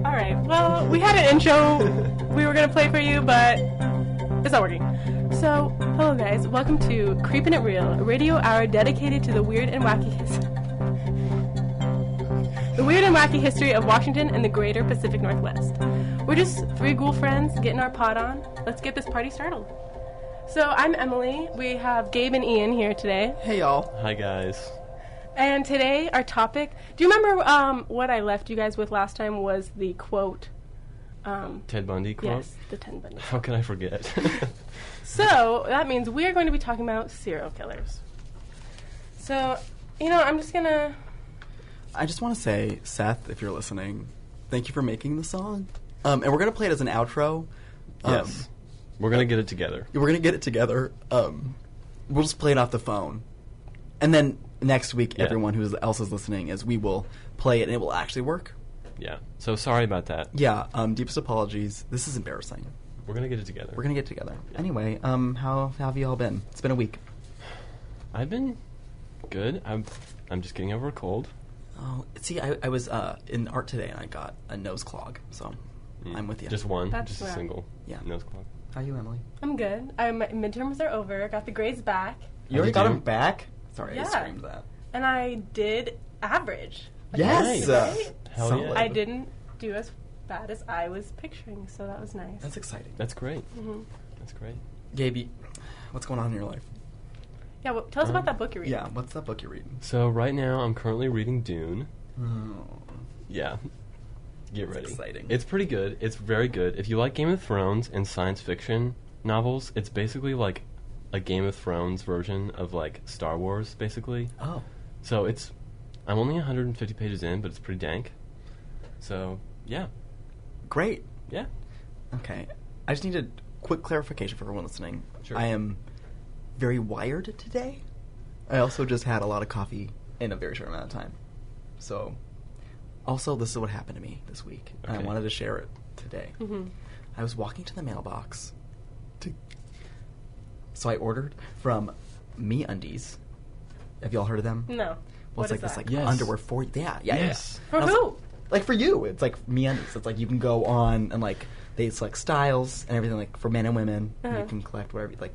Alright, well, we had an intro we were going to play for you, but it's not working. So, hello guys, welcome to Creepin' It Real, a radio hour dedicated to the weird and wacky history of Washington and the greater Pacific Northwest. We're just three ghoul friends getting our pot on. Let's get this party started. So, I'm Emily. We have Gabe and Ian here today. Hey y'all. Hi guys. And today, our topic... Do you remember what I left you guys with last time was the quote? Ted Bundy quote? Yes, the Ted Bundy quote. How can I forget? So, that means we are going to be talking about serial killers. So, I'm just going to... I just want to say, Seth, if you're listening, thank you for making the song. And we're going to play it as an outro. Yes. We're going to get it together. We're going to get it together. We'll just play it off the phone. And then next week, everyone who else is listening, we will play it and it will actually work. Yeah. So sorry about that. Yeah. Deepest apologies. This is embarrassing. We're going to get it together. We're going to get it together. Yeah. Anyway, how have you all been? It's been a week. I've been good. I'm just getting over a cold. Oh, see, I was in art today and I got a nose clog, so I'm with you. Just one? That's just a right. single Yeah. nose clog. How are you, Emily? I'm good. My midterms are over. Got the grades back. You already did got you? them back? Sorry, I Yeah. screamed that. And I did average. Yes! Right? Hell Solid. yeah. I didn't do as bad as I was picturing, so that was nice. That's exciting. That's great. Mm-hmm. That's great. Gabe, what's going on in your life? Yeah, well, tell us about that book you're reading. Yeah, what's that book you're reading? So right now I'm currently reading Dune. Oh, Yeah. Get that's ready. exciting. It's pretty good. It's very good. If you like Game of Thrones and science fiction novels, it's basically like a Game of Thrones version of like Star Wars, basically. Oh. So I'm only 150 pages in, but it's pretty dank. So, yeah. Great. Yeah. Okay. I just need a quick clarification for everyone listening. Sure. I am very wired today. I also just had a lot of coffee in a very short amount of time. So, also, this is what happened to me this week. And I Okay. wanted to share it today. Mm-hmm. I was walking to the mailbox. So I ordered from MeUndies. Have y'all heard of them? No. Well, What it's like is this that? like Yes. underwear for yeah. Yes. For And I was who? like for you. It's like MeUndies. It's like you can go on and like they select styles and everything like for men and women. And Uh-huh. you can collect whatever like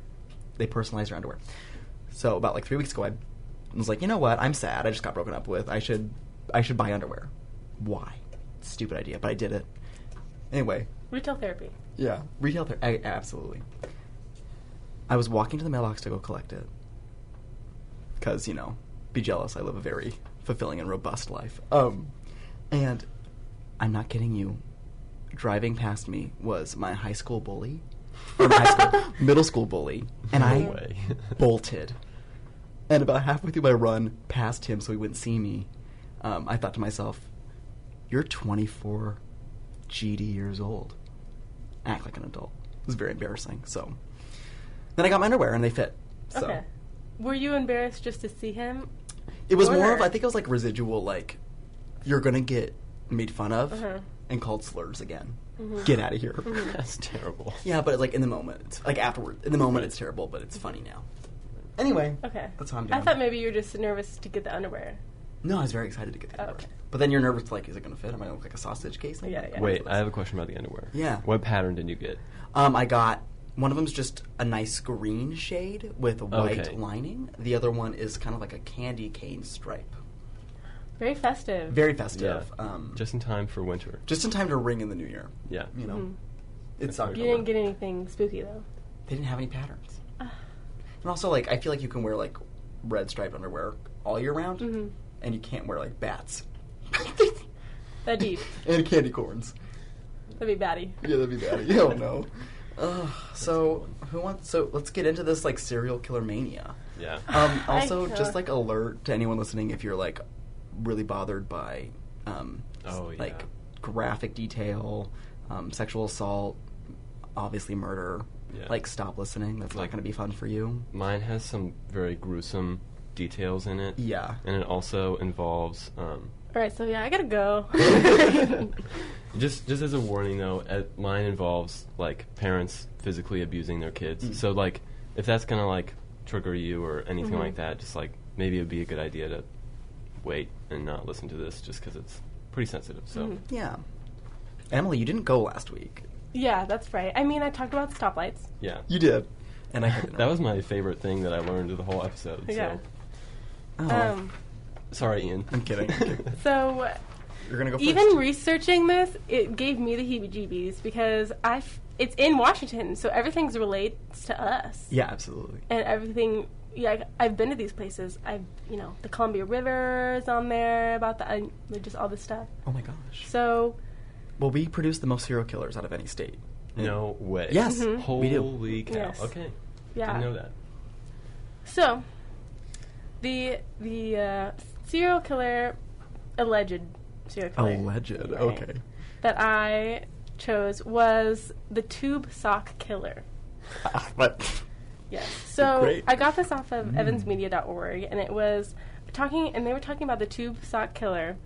they personalize your underwear. So about like 3 weeks ago I was like, you know what? I'm sad. I just got broken up with. I should buy underwear. Why? Stupid idea, but I did it. Anyway. Retail therapy. Yeah. Retail therapy. Absolutely. I was walking to the mailbox to go collect it. Because, be jealous. I live a very fulfilling and robust life. And I'm not kidding you. Driving past me was my high school bully. Or middle school bully. And No I way. bolted. And about halfway through my run past him so he wouldn't see me, I thought to myself, you're 24 GD years old. Act like an adult. It was very embarrassing. So then I got my underwear and they fit. So Okay. Were you embarrassed just to see him? it was Or more of, her? I think it was like residual, like, you're going to get made fun of Uh-huh. and called slurs again. Mhm. Get out of here. Mhm. That's terrible. Yeah, but like in the moment, it's, like afterward, in the moment it's terrible, but it's funny now. Anyway, Okay. that's how I'm doing. I thought maybe you were just nervous to get the underwear. No, I was very excited to get the Oh, underwear. okay. But then you're nervous, like, is it going to fit? Am I going to look like a sausage case? Yeah, yeah. Wait, I have a question about the underwear. Yeah. What pattern did you get? I got, one of them's just a nice green shade with a white Okay. lining. The other one is kind of like a candy cane stripe. Very festive. Very festive. Just in time for winter. Just in time to ring in the new year. Yeah. You know, Mhm. it's You You October. didn't get anything spooky, though. They didn't have any patterns. Ah. And also, like, I feel like you can wear, like, red striped underwear all year round, Mhm. and you can't wear, like, bats. That deep. And candy corns. That'd be batty. Yeah, that'd be bad. Oh, no. So, let's get into this, like, serial killer mania. Yeah. Also, I- just, like, alert to anyone listening if you're, like, really bothered by, Oh, yeah. like, graphic detail, sexual assault, obviously murder. Yeah. Like, stop listening. That's not Like- going to be fun for you. Mine has some very gruesome details in it. Yeah. And it also involves, All right, so yeah, I gotta go. just as a warning though, mine involves like parents physically abusing their kids. Mm. So like, if that's gonna like trigger you or anything Mm-hmm. like that, just like maybe it would be a good idea to wait and not listen to this just because it's pretty sensitive. So Mm-hmm. Yeah. Emily, you didn't go last week. Yeah, that's right. I mean, I talked about stoplights. yeah, You did. And I couldn't. that was my favorite thing that I learned of the whole episode. Yeah. Oh, Sorry, Ian. I'm kidding. So You're gonna go first. even researching this, it gave me the heebie-jeebies because it's in Washington, so everything's relates to us. Yeah, absolutely. And everything. Yeah, I've been to these places. The Columbia River is on there about just all this stuff. Oh my gosh. So Well, we produce the most serial killers out of any state. No way. Yes, Mm-hmm. we do. Holy cow. Yes. Okay. yeah. Didn't know that. So the serial killer, alleged serial killer, Alleged. right, Okay. that I chose was the tube sock killer. But Yes. So Great. I got this off of evansmedia.org, and it was they were talking about the tube sock killer,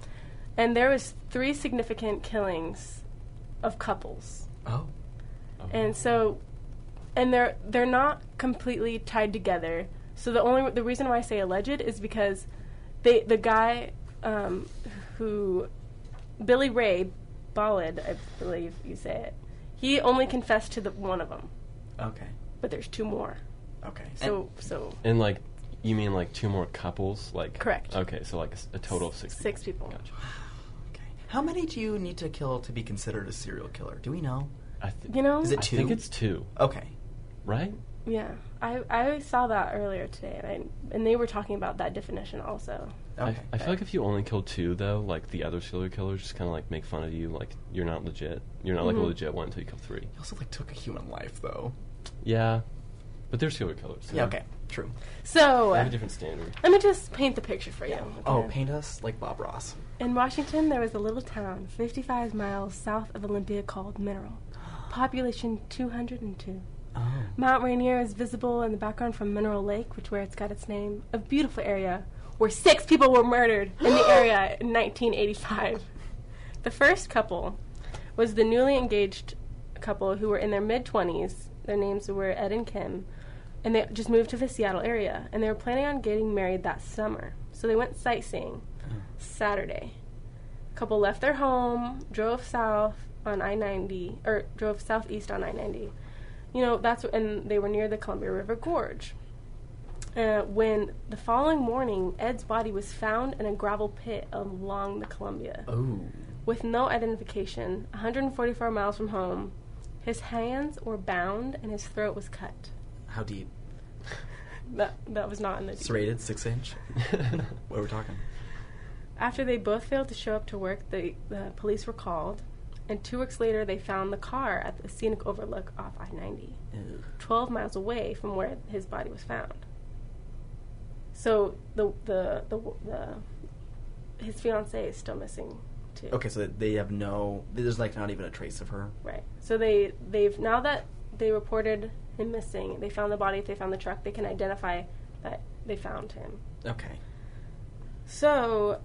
and there was 3 significant killings of couples, oh, and so, and they're not completely tied together. So the reason why I say alleged is because the guy who Billy Ray Ballard, I believe you say it, he only confessed to the one of them, okay, but there's 2 more. okay. So And like, you mean like 2 more couples? Like Correct. Okay, so like a total of 6 people. 6 people. Gotcha. Okay. How many do you need to kill to be considered a serial killer? Do we know? You know? Is it I 2? think it's 2, Okay. right? Yeah, I saw that earlier today, and they were talking about that definition also. Okay. I feel like if you only kill 2, though, like the other serial killers just kind of like make fun of you, like you're not legit. You're not like a legit one until you kill 3. You also like took a human life, though. Yeah, but they're serial killers. So Yeah. Okay. True. So They have a different standard. let me just paint the picture for you. Oh, okay? paint us like Bob Ross. In Washington, there was a little town 55 miles south of Olympia called Mineral. Population 202. Oh. Mount Rainier is visible in the background from Mineral Lake, which where it's got its name. A beautiful area where 6 people were murdered in the area in 1985. The first couple was the newly engaged couple who were in their mid-20s. Their names were Ed and Kim, and they just moved to the Seattle area, and they were planning on getting married that summer. So they went sightseeing Saturday. Couple left their home, drove south on I-90, or drove southeast on I-90. And they were near the Columbia River Gorge. When the following morning, Ed's body was found in a gravel pit along the Columbia. Oh. With no identification, 144 miles from home, his hands were bound and his throat was cut. How deep? That was not in the Serrated, 6-inch. What are we talking? After they both failed to show up to work, the police were called, and 2 weeks later they found the car at the scenic overlook off I-90, Ew. 12 miles away from where his body was found. So his fiancée is still missing too. Okay, so they have there's like not even a trace of her. Right. So they've now that they reported him missing, they found the body, they found the truck, they can identify that they found him. Okay. So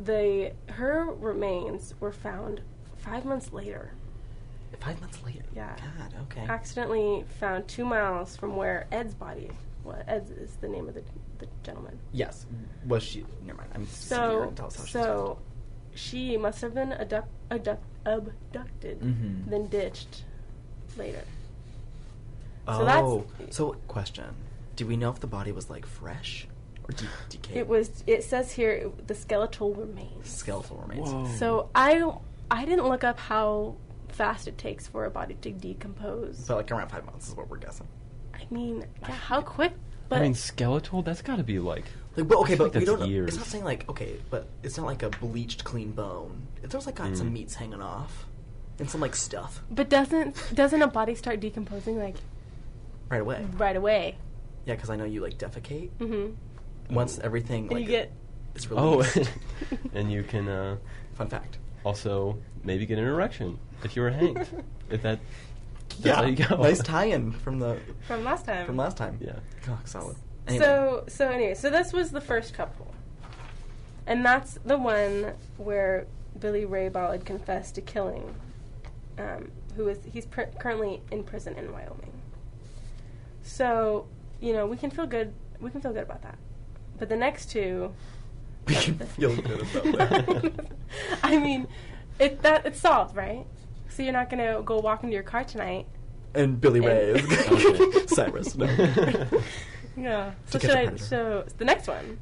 her remains were found 5 months later. 5 months later. Yeah. God. Okay. Accidentally found 2 miles from where Ed's body was. Ed is the name of the gentleman. Yes. Was she? Never mind. I'm sitting here and tell us how she's found. She must have been abducted, then ditched later. Oh. So question: do we know if the body was like fresh or decayed? It says here the skeletal remains. Skeletal remains. Whoa. So I didn't look up how fast it takes for a body to decompose. So like around 5 months is what we're guessing. I mean, yeah, how quick? But I mean, skeletal, that's got to be like... But okay, I feel but like we that's don't. years. It's not saying like okay, but it's not like a bleached clean bone. There's like got some meats hanging off, and some like stuff doesn't a body start decomposing like right away. right away? Yeah, because I know you like defecate Mm-hmm. once everything And like you get is Oh, released. and you can Fun fact. also maybe get an erection if you were hanged. If that's how you go. Nice tie-in from from last time. last time. Yeah. Oh, solid. Anyway. So this was the first couple, and that's the one where Billy Ray Ballard confessed to killing. He's currently in prison in Wyoming. So you know, we can feel good. We can feel good about that. But the next two, We can feel good about that. I mean, it's solved, right? So you're not gonna go walk into your car tonight. And Billy Ray is Okay. Cyrus. No. Yeah. To So catch a predator. So the next one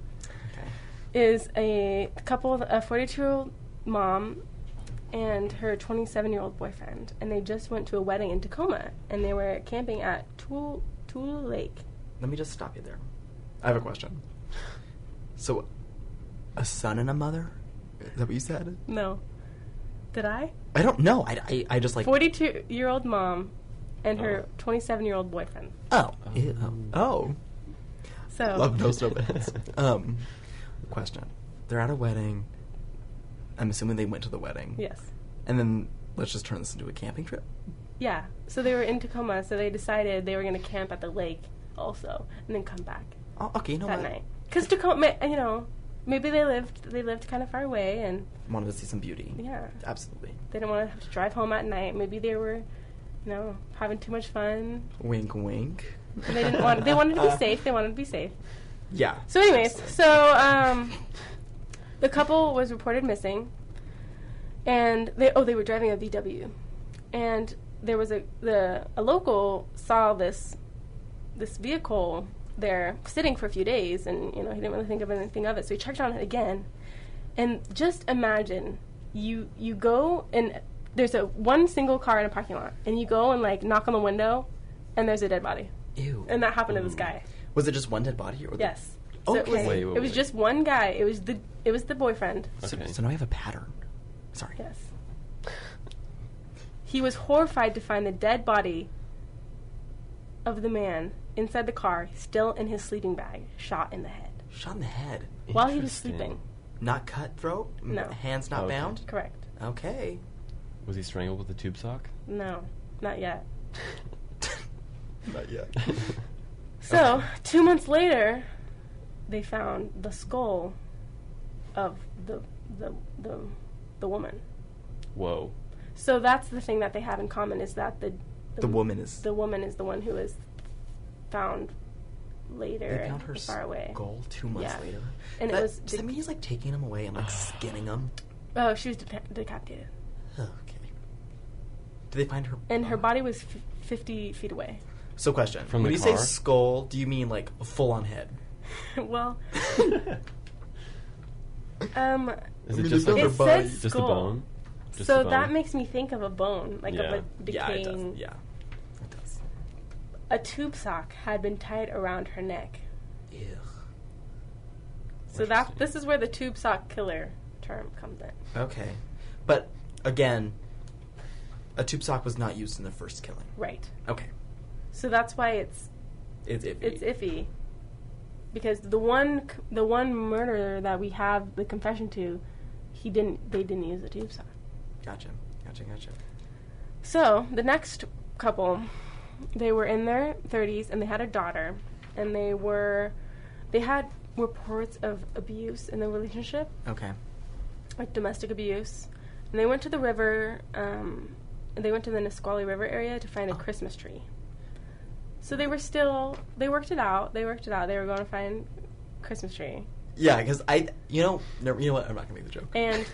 Okay. is a couple, a 42-year-old mom and her 27-year-old boyfriend, and they just went to a wedding in Tacoma, and they were camping at Tule Lake. Let me just stop you there. I have a question. So, a son and a mother? Is that what you said? No. Did I? I don't know. I just like... 42-year-old mom and her 27-year-old boyfriend. Oh. Ew. Oh. So Love those nomads. Question. They're at a wedding. I'm assuming they went to the wedding. yes. And then, let's just turn this into a camping trip. Yeah. So they were in Tacoma, so they decided they were going to camp at the lake also and then come back Oh, okay, you know that what? night. Because Tacoma, you know, maybe they lived kind of far away, and Wanted to see some beauty. yeah, Absolutely. they didn't want to have to drive home at night. Maybe they were, you know, having too much fun. Wink, wink. And they didn't want. They wanted to be safe. They wanted to be safe. Yeah. So, anyways, the couple was reported missing, and they were driving a VW, and there was a local saw this vehicle there sitting for a few days, and you know, he didn't really think of anything of it, so he checked on it again. And just imagine you go, and there's one single car in a parking lot, and you go and like knock on the window, and there's a dead body. Ew. And that happened to this guy. Was it just one dead body? Or Yes. Okay. So it was, Wait, it was just one guy. It was the boyfriend. Okay. So now I have a pattern. Sorry. Yes. He was horrified to find the dead body of the man inside the car, still in his sleeping bag, shot in the head. Shot in the head. While he was Interesting. sleeping. Not cutthroat? No. Hands not Okay. bound? Correct. Okay. Was he strangled with a tube sock? No, not yet. Not yet. So, Okay. 2 months later, they found the skull of the woman. Whoa. So that's the thing that they have in common, is that The woman is... the woman is the one who is found later They found her and far away. skull 2 months Yeah. later. And it That- was does that mean he's like taking him away and like skinning him? oh, she was decapitated, Okay. Did they find her? and her body was 50 feet away. So question. From when the you say car? skull, do you mean like a full on head? Well, Is I it mean, just they like found it her body. says just the skull. bone? Just So the bone? that makes me think of a bone, like Yeah. of a Yeah, it decaying. does. Yeah, it does. A tube sock had been tied around her neck. Ew. So this is where the tube sock killer term comes in. Okay, but again, a tube sock was not used in the first killing. Right. Okay, So that's why it's it's iffy. Because the one murderer that we have the confession to, they didn't use the tube sock. Gotcha. So the next couple, they were in their 30s and they had a daughter, and they had reports of abuse in their relationship, Okay. like domestic abuse, and they went to the river. They went to the Nisqually River area to find a Christmas tree. So they worked it out. They were going to find a Christmas tree. Yeah, because you know what? I'm not gonna make the joke. And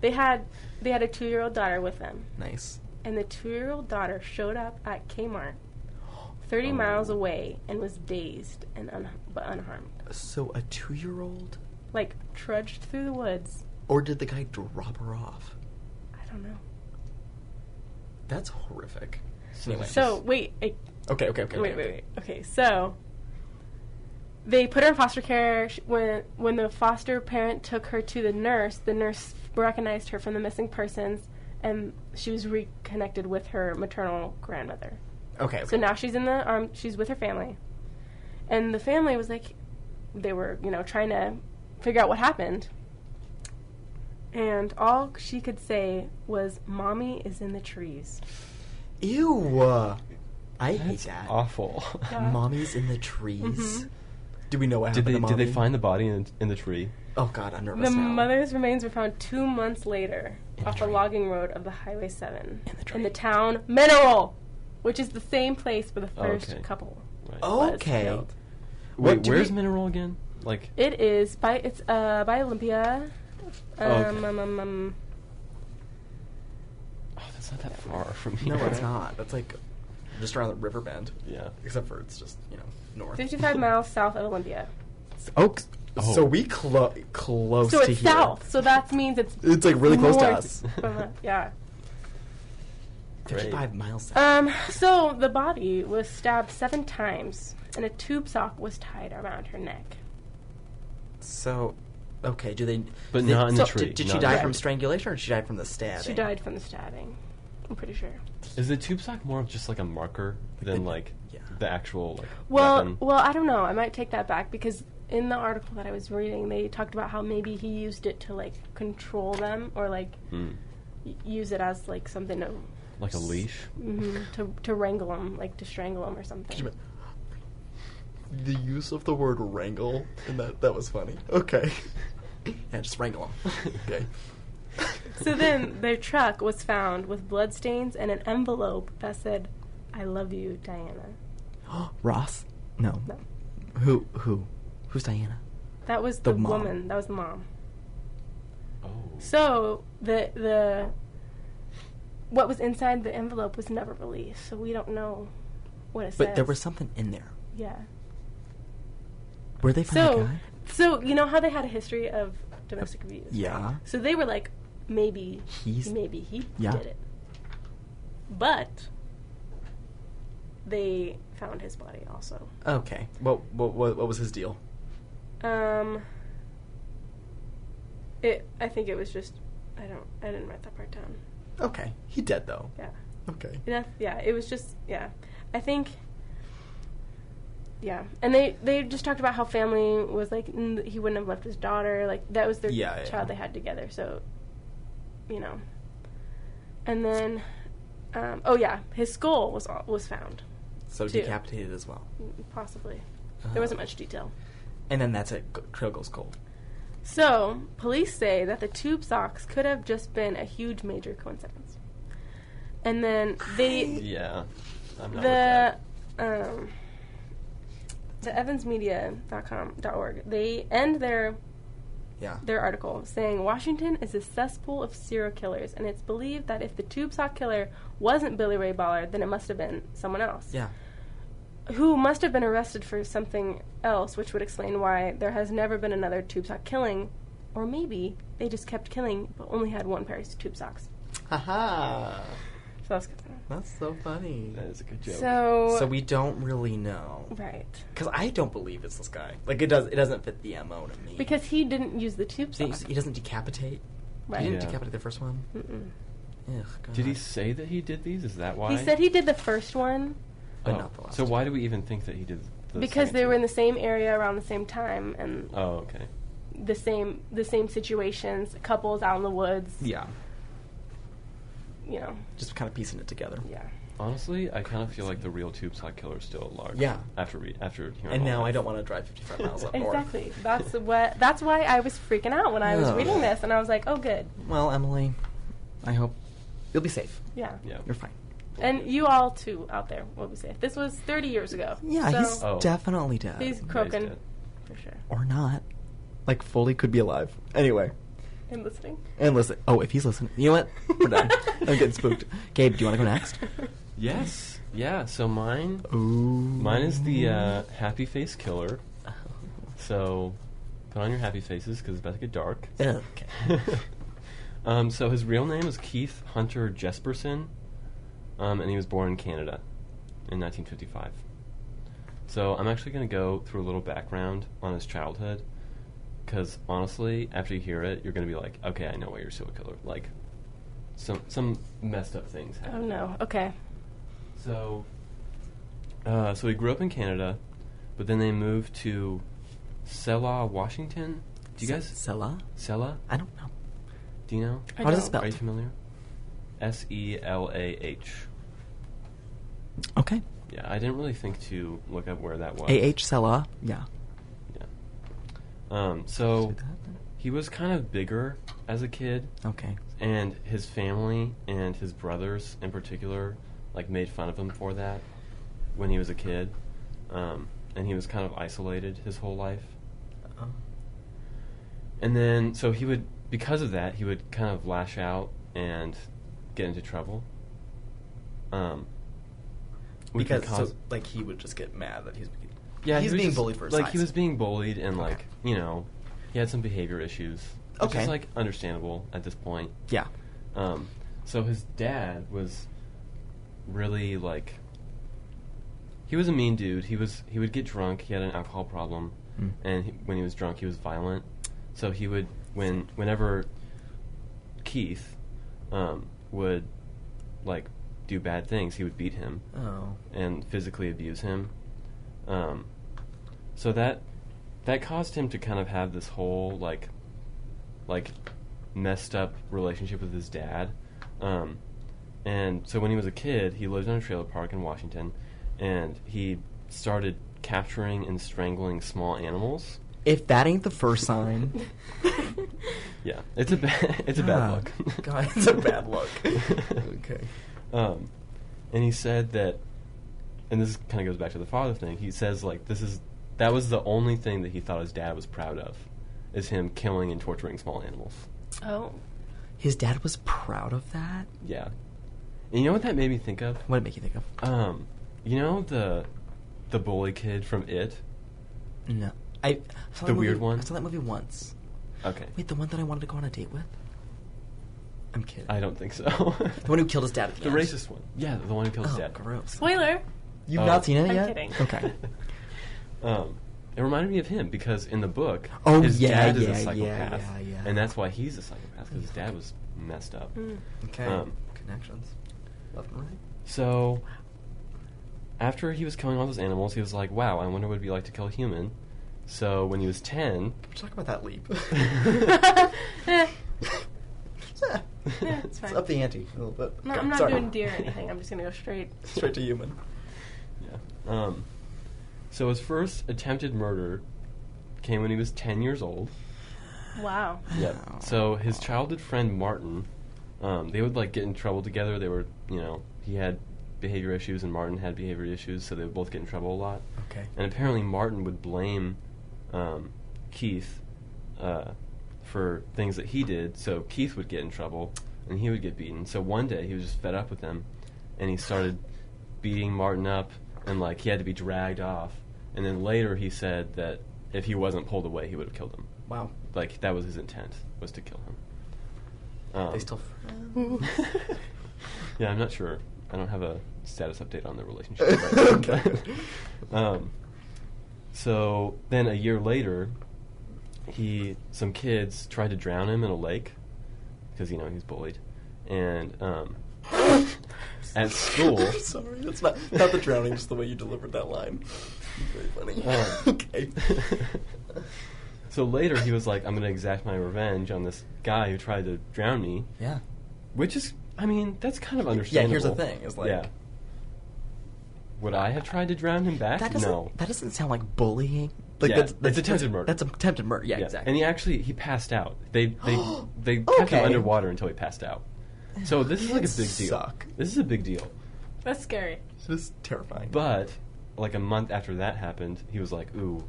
they had a 2-year-old daughter with them. Nice. And the 2-year-old daughter showed up at Kmart 30 miles away and was dazed and but unharmed. So a 2-year-old, Like, trudged through the woods. or did the guy drop her off? I don't know. That's horrific. So Anyway. So, wait. Okay. Wait. Okay, so they put her in foster care. When the foster parent took her to the nurse recognized her from the missing persons, and she was reconnected with her maternal grandmother. Okay. So now she's she's with her family, and the family was like, they were trying to figure out what happened, and all she could say was, "Mommy is in the trees." Ew. I hate That's that. awful. Yeah. Mommy's in the trees. Mhm. Do we know what Did happened to Mommy? they find the body in the tree? Oh God, I'm nervous The now. mother's remains were found 2 months later In a off a tree. logging road of the Highway 7 In the tree. in the town Mineral, which is the same place for the first okay. couple. was Okay. killed. Wait, do where's we- Mineral again? Like, It is by Olympia. Okay. Oh, that's not that far from here. No, it's not. That's like just around the river bend. Yeah. Except for it's just, north. 55 miles south of Olympia. Oh, Oh. so we close So to it's here. south. So that means it's It's like really close to north us. from yeah. 55 miles south. So the body was stabbed 7 times, and a tube sock was tied around her neck. So, okay, do they... But they- not in the so tree. Did Not she in die the from tree. strangulation, or did she die from the stabbing? She died from the stabbing. I'm pretty sure. Is the tube sock more of just like a marker than Yeah. the actual Well, weapon? well, I don't know. I might take that back because in the article that I was reading, they talked about how maybe he used it to control them or use it as something to Like a leash? to wrangle them, to strangle them or Could something. you The use of the word wrangle, and that was funny. Okay. Yeah, just wrangle them. Okay. So then their truck was found with bloodstains and an envelope that said, "I love you, Diana." Ross? No. No. Who's Diana? That was The the mom. woman. That was the mom. Oh. So the what was inside the envelope was never released, so we don't know what it says. But there was something in there. Yeah. Where they found the So guy? so you know how they had a history of domestic abuse? Yeah. So they were like, maybe he Yeah. did it. But they found his body also. Okay. What was his deal? I think it was just I didn't write that part down. Okay. He dead, though. Yeah. Okay. Yeah, it was just I think yeah. And they just talked about how family was he wouldn't have left his daughter, that was their child they had together, so And then his skull was found. So too. decapitated as well. Possibly. There wasn't much detail. And then that's it. Trail goes cold. So, police say that the tube socks could have just been a huge major coincidence. And then Yeah. I'm not with that. the evansmedia.org, they end their article saying Washington is a cesspool of serial killers, and it's believed that if the tube sock killer wasn't Billy Ray Ballard, then it must have been someone else. Yeah. Who must have been arrested for something else, which would explain why there has never been another tube sock killing. Or maybe they just kept killing, but only had one pair of tube socks. Haha. So that's good to know. That's so funny. That is a good joke. So we don't really know. Right. Because I don't believe it's this guy. It doesn't fit the MO to me. Because he didn't use the tube sock. He doesn't decapitate. Right. He didn't Yeah. decapitate the first one. Mm-mm. Ugh, God. Did he say that he did these? Is that why? He said he did the first one But not the last. So why do we even think that he did the because second they two? were in the same area around the same time and Oh, okay. the same situations, couples out in the woods. Yeah. Just kind of piecing it together. Yeah. Honestly, I kind of feel like the real tube sock killer is still at large. Yeah. After hearing And all now that. I don't want to drive 55 miles up north. Exactly. That's why I was freaking out when I was Oh. reading this, and I was like, oh, good. Well, Emily, I hope you'll be safe. Yeah. Yeah. You're fine. And you all, too, out there will be safe. This was 30 years ago. Yeah, so he's Oh. definitely dead. he's He's croaking, dead. for sure. Or not. Fully could be alive. Anyway. And listening. And listen. Oh, if he's listening. You know what? We're done. I'm getting spooked. Gabe, do you want to go next? Yes. Yeah. So mine Ooh. is the happy face killer. So put on your happy faces because it's about to get dark. Okay. So his real name is Keith Hunter Jesperson, and he was born in Canada in 1955. So I'm actually going to go through a little background on his childhood, because honestly, after you hear it, you're going to be like, okay, I know why you're a serial killer. Some messed up things Oh, happened. no. Okay. So he grew up in Canada, but then they moved to Selah, Washington. Do you guys... Sela? Selah? I don't know. Do you know? I How does it don't. spell? Are you familiar? Selah. Okay. Yeah, I didn't really think to look up where that was. A.H. Sela? Yeah. So he was kind of bigger as a kid, Okay. and his family and his brothers in particular made fun of him for that when he was a kid. and he was kind of isolated his whole life. Oh. And then, so he would, because of that, he would kind of lash out and get into trouble. Which would Because like he would just get mad that he's he was being just, bullied for his like size. he was being bullied and Okay. like he had some behavior issues, which Okay. is like understandable at this point. Yeah. So his dad was really like, he was a mean dude. He would get drunk. He had an alcohol problem, and when he was drunk, he was violent. So he would whenever Keith would like do bad things, he would beat him and physically abuse him. So that caused him to kind of have this whole like messed up relationship with his dad. And so when he was a kid, he lived in a trailer park in Washington, and he started capturing and strangling small animals. If that ain't the first sign, Yeah, it's a bad look. God, it's a bad look. Okay. And he said that, and this kind of goes back to the father thing. He says like that was the only thing that he thought his dad was proud of, is him killing and torturing small animals. Oh. His dad was proud of that? Yeah. And you know what that made me think of? What did it make you think of? You know the bully kid from It? No. I saw The that weird movie, one? I saw that movie once. Okay. Wait, the one that I wanted to go on a date with? I'm kidding. I don't think so. The one who killed his dad at the The end. racist one. Yeah, the one who killed his Oh, dad. gross. Spoiler. You've Oh. not seen it I'm yet? kidding. Okay. It reminded me of him because in the book, Oh, his yeah, dad is yeah, a psychopath, yeah. and that's why he's a psychopath, because his dad was messed up. Okay. Um, Connections. Left and right. So, after he was killing all those animals, he was like, wow, I wonder what it'd be like to kill a human. So, when he was 10... Let's talk about that leap. Yeah, it's fine. up the ante a little bit. No, Okay, I'm not sorry. doing deer or anything. I'm just gonna go straight. Straight to human. Yeah. So, his first attempted murder came when he was 10 years old. Wow. Yep. So, his childhood friend, Martin, they would, like, get in trouble together. They were, he had behavior issues and Martin had behavior issues, so they would both get in trouble a lot. Okay. And apparently Martin would blame Keith for things that he did, so Keith would get in trouble and he would get beaten. So one day he was just fed up with him, and he started beating Martin up, and like he had to be dragged off. And then later he said that if he wasn't pulled away, he would have killed him. Wow. Like that was his intent, was to kill him. They still. Yeah, I'm not sure. I don't have a status update on the relationship. Right now. Okay. So then a year later, some kids tried to drown him in a lake because he's bullied, and at school. Sorry, that's not the drowning, just the way you delivered that line. Very funny. Okay. So later he was like, I'm going to exact my revenge on this guy who tried to drown me. Yeah. Which is, that's kind of understandable. Yeah, here's the thing. It's like, yeah. Would I have tried to drown him back? that doesn't, No. That doesn't sound like bullying. Like Yeah, it's attempted murder. That's attempted murder. Yeah, Yeah. exactly. And he passed out. They kept Okay. him underwater until he passed out. So this is like a big deal. Suck. This is a big deal. That's scary. This is terrifying. But like a month after that happened, he was like, "Ooh,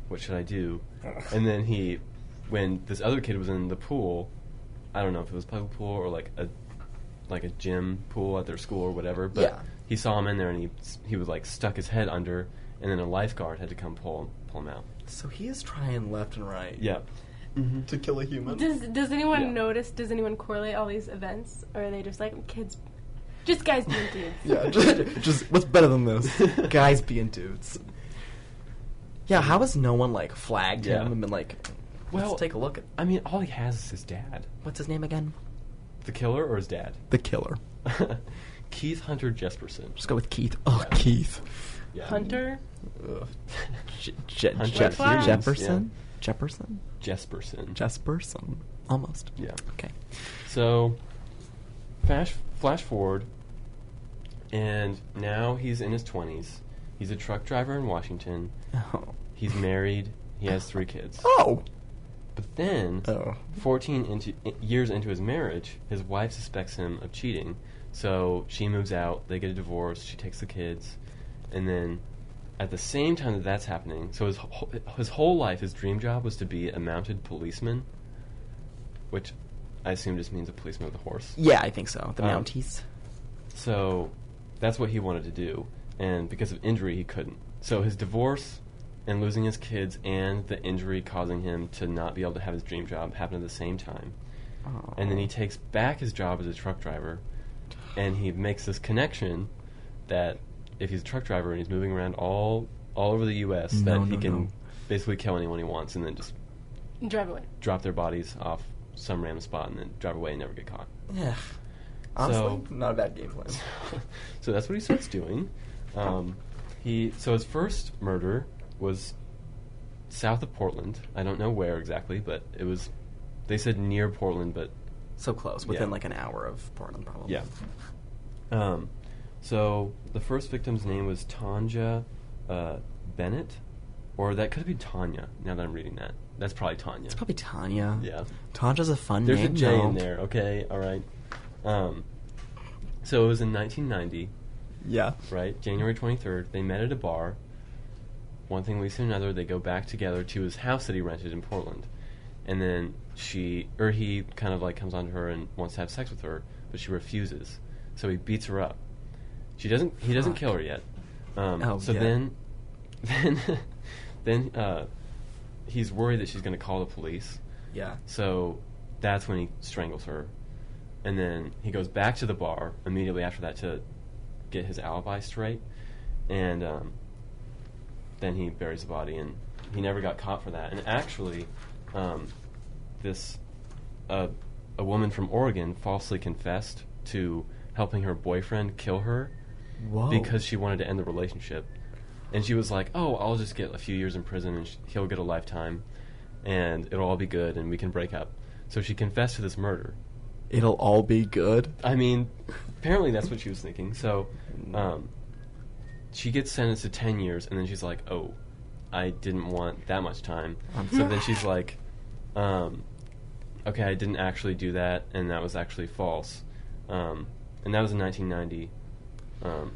what should I do?" And then when this other kid was in the pool, I don't know if it was a public pool or like a gym pool at their school or whatever, but Yeah. he saw him in there and he was like stuck his head under, and then a lifeguard had to come pull him out. So he is trying left and right. Yeah. To kill a human. Does anyone Yeah. notice? Does anyone correlate all these events, or are they just like kids, just guys being dudes? Yeah, just what's better than this? Guys being dudes. Yeah, how has no one like flagged Yeah. him and been like, Well, let's take a look at I mean, all he has is his dad. what's his name again? The killer or his dad? The killer. Keith Hunter Jesperson. Just go with Keith. Oh, Yeah. Keith. Yeah. Hunter. Ugh. Hunter Jefferson. Jefferson. Jesperson. Jesperson. Almost. Yeah. Okay. So, flash forward, and now he's in his 20s. He's a truck driver in Washington. Oh. He's married. He has 3 kids. Oh. But then, Oh. 14 years into his marriage, his wife suspects him of cheating. So she moves out. They get a divorce. She takes the kids, and then at the same time that that's happening, so his whole life, his dream job was to be a mounted policeman, which I assume just means a policeman with a horse. Yeah, I think so. The Mounties. So that's what he wanted to do, and because of injury, he couldn't. So his divorce and losing his kids and the injury causing him to not be able to have his dream job happened at the same time. Oh. And then he takes back his job as a truck driver, and he makes this connection that if he's a truck driver and he's moving around all over the U.S., he can basically kill anyone he wants and then just drive away, drop their bodies off some random spot and then drive away and never get caught. Yeah. Honestly, not a bad game plan. So that's what he starts doing. So his first murder was south of Portland. I don't know where exactly, but it was. They said near Portland, but so close, within like an hour of Portland, probably. Yeah. So the first victim's name was Tanja Bennett, or that could be Tanya. Now that I'm reading that, that's probably Tanya. It's probably Tanya. Yeah. Tanja's a fun There's name. There's a J in there. Okay. All right. So it was in 1990. Yeah. Right. January 23rd. They met at a bar. One thing leads to another. They go back together to his house that he rented in Portland, and then he kind of like comes on to her and wants to have sex with her, but she refuses. So he beats her up. He doesn't kill her yet. Then he's worried that she's going to call the police. Yeah. So that's when he strangles her, and then he goes back to the bar immediately after that to get his alibi straight, and then he buries the body, and he never got caught for that. And actually, a woman from Oregon falsely confessed to helping her boyfriend kill her. Whoa. Because she wanted to end the relationship. And she was like, oh, I'll just get a few years in prison and he'll get a lifetime and it'll all be good and we can break up. So she confessed to this murder. It'll all be good? I mean, apparently that's what she was thinking. So she gets sentenced to 10 years and then she's like, oh, I didn't want that much time. So then she's like, okay, I didn't actually do that and that was actually false. And that was in 1990.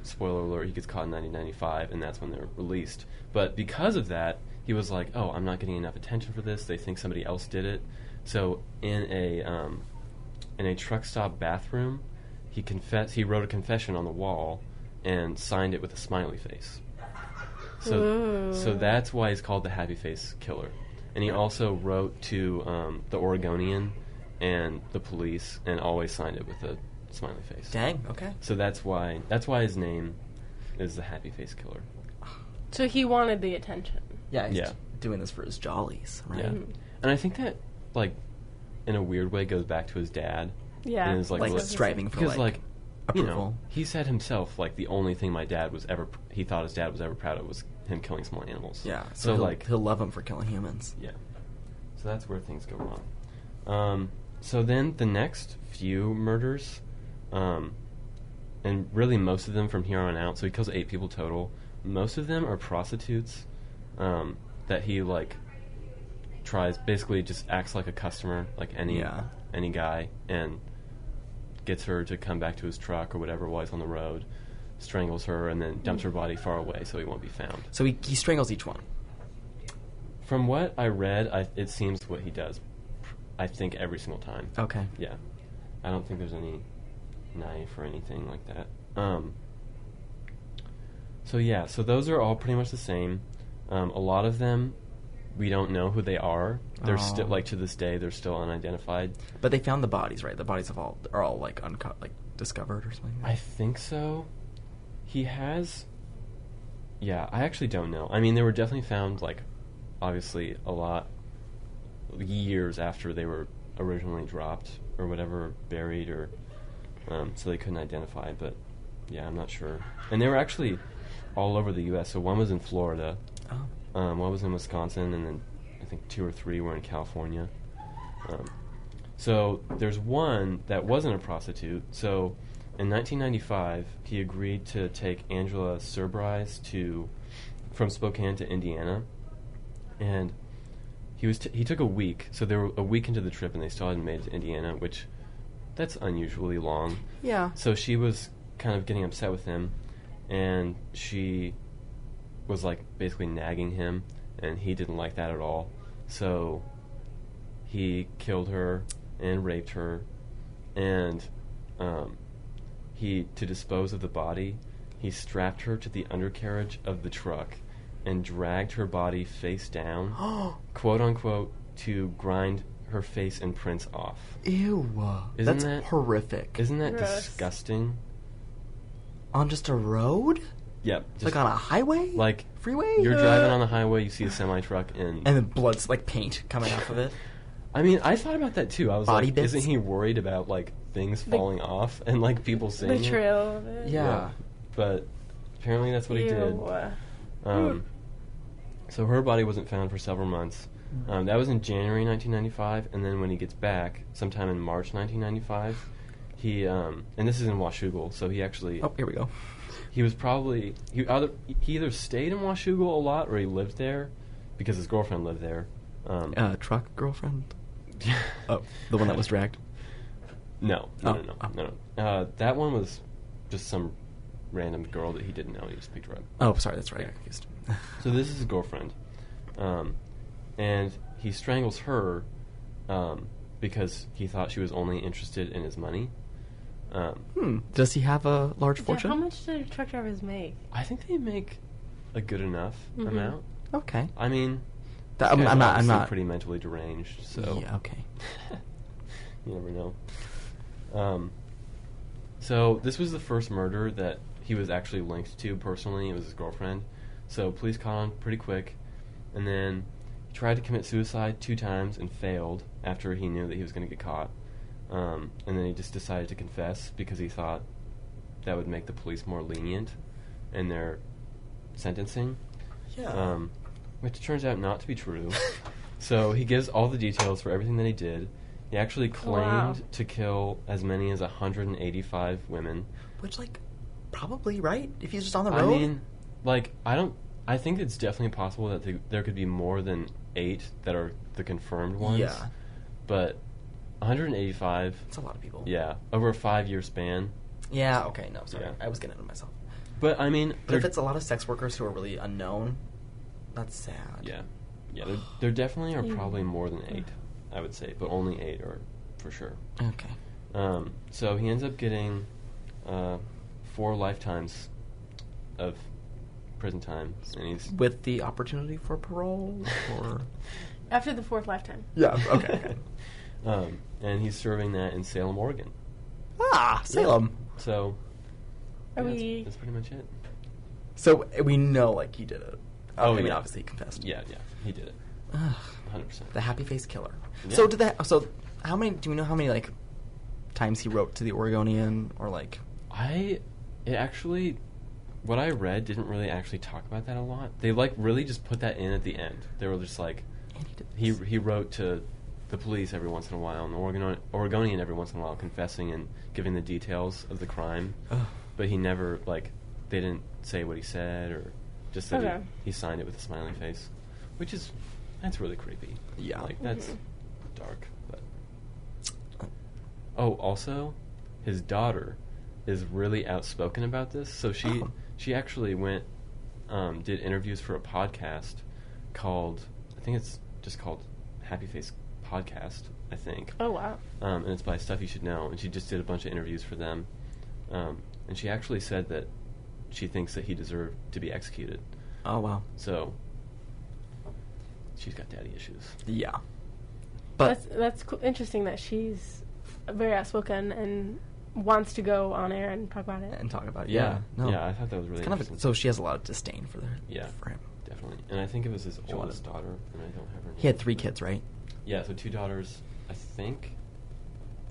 Spoiler alert, he gets caught in 1995, and that's when they're released. But because of that, he was like, oh, I'm not getting enough attention for this. They think somebody else did it. So in a truck stop bathroom, he wrote a confession on the wall and signed it with a smiley face. So that's why he's called the Happy Face Killer. And he also wrote to the Oregonian and the police and always signed it with a smiley face. Dang, okay. So that's why his name is the Happy Face Killer. So he wanted the attention. Yeah, he's doing this for his jollies, right? Yeah. And I think that, like, in a weird way goes back to his dad. Yeah. And is like striving for, because, like approval. You know, he said himself, like, the only thing he thought his dad was ever proud of was him killing small animals. Yeah. So he'll love him for killing humans. Yeah. So that's where things go wrong. So then the next few murders, and really most of them from here on out, so he kills 8 people total. Most of them are prostitutes that he, like, basically just acts like a customer, like any guy, and gets her to come back to his truck or whatever while he's on the road, strangles her, and then dumps her body far away so he won't be found. So he strangles each one? From what I read, it seems what he does, I think, every single time. Okay. Yeah. I don't think there's any knife or anything like that. So those are all pretty much the same. A lot of them, we don't know who they are. They're still, like, to this day, they're still unidentified. But they found the bodies, right? The bodies are all like uncut, like discovered or something. I think so. He has. Yeah, I actually don't know. I mean, they were definitely found, like, obviously a lot years after they were originally dropped or whatever, buried, or so they couldn't identify. But yeah, I'm not sure. And they were actually all over the U.S. So one was in Florida, one was in Wisconsin, and then I think 2 or 3 were in California. So there's one that wasn't a prostitute. So in 1995, he agreed to take Angela Surprise from Spokane to Indiana, and he took a week. So they were a week into the trip, and they still hadn't made it to Indiana, which that's unusually long. Yeah. So she was kind of getting upset with him, and she was like basically nagging him, and he didn't like that at all. So he killed her and raped her, and to dispose of the body, he strapped her to the undercarriage of the truck and dragged her body face down, quote unquote, to grind her face and prints off. Ew. That's horrific. Isn't that Gross. disgusting? On just a road? Yep. Like on a highway? Like freeway? You're driving on the highway, you see a semi-truck, and then blood's like paint coming off of it. I mean, I thought about that too. I was Body like, bits? isn't he worried about like things falling off and like people seeing The it? trail of it. Yeah. But apparently that's what he did. Ew. So her body wasn't found for several months. That was in January 1995, and then when he gets back, sometime in March 1995, he and this is in Washougal, so he actually Oh, here we go. he was probably he either stayed in Washougal a lot or he lived there because his girlfriend lived there. Truck girlfriend? Oh, the one that was dragged? No. Oh. That one was just some random girl that he didn't know. He just picked her up. Oh, sorry, that's right. I got confused. So this is his girlfriend, and he strangles her because he thought she was only interested in his money. Does he have a large Yeah, fortune? how much do truck drivers make? I think they make a good enough amount. Okay. I mean, I'm this guy's not. obviously pretty mentally deranged, so Yeah. Okay. you never know. So this was the first murder that he was actually linked to personally. It was his girlfriend. So police caught on pretty quick, and then he tried to commit suicide 2 times and failed after he knew that he was going to get caught. And then he just decided to confess because he thought that would make the police more lenient in their sentencing. Yeah. Which turns out not to be true. So he gives all the details for everything that he did. He actually claimed to kill as many as 185 women. Which, like, probably, right? If he's just on the road? I mean, like, I think it's definitely possible that there could be more than 8 that are the confirmed ones. Yeah. But 185... That's a lot of people. Yeah. Over a 5-year span. Yeah, okay, no, sorry. Yeah. I was getting into myself. But, I mean... But if it's a lot of sex workers who are really unknown, that's sad. Yeah. Yeah, there definitely are probably more than 8, I would say. But only 8 are for sure. Okay. So he ends up getting 4 lifetimes of prison time, and he's With the opportunity for parole, or... After the 4th lifetime. Yeah, okay. and he's serving that in Salem, Oregon. Ah, Salem. So Are yeah, we... that's pretty much it. So we know, like, he did it. Oh, I mean, yeah. obviously he confessed. Yeah, he did it. Ugh. 100%. The happy face killer. Yeah. So how many? Do we know how many like times he wrote to the Oregonian, or like? What I read didn't really actually talk about that a lot. They like really just put that in at the end. They were just like, he wrote to the police every once in a while, and the Oregonian every once in a while, confessing and giving the details of the crime. Ugh. But he never they didn't say what he said, or just that Okay. he signed it with a smiley face, that's really creepy. Yeah. Like that's dark. But also, his daughter is really outspoken about this. So she actually went did interviews for a podcast called, I think it's just called Happy Face Podcast, I think. Oh, wow. And it's by Stuff You Should Know, and she just did a bunch of interviews for them. And she actually said that she thinks that he deserved to be executed. Oh wow. So she's got daddy issues. Yeah. But That's interesting that she's very outspoken and wants to go on air and talk about it. and talk about it. Yeah. No. Yeah, I thought that was really It's kind of interesting. so she has a lot of disdain for for him. Definitely. And I think it was his She oldest wanted- daughter, and I don't have her name. He had 3 kids, right? Yeah, so 2 daughters, I think.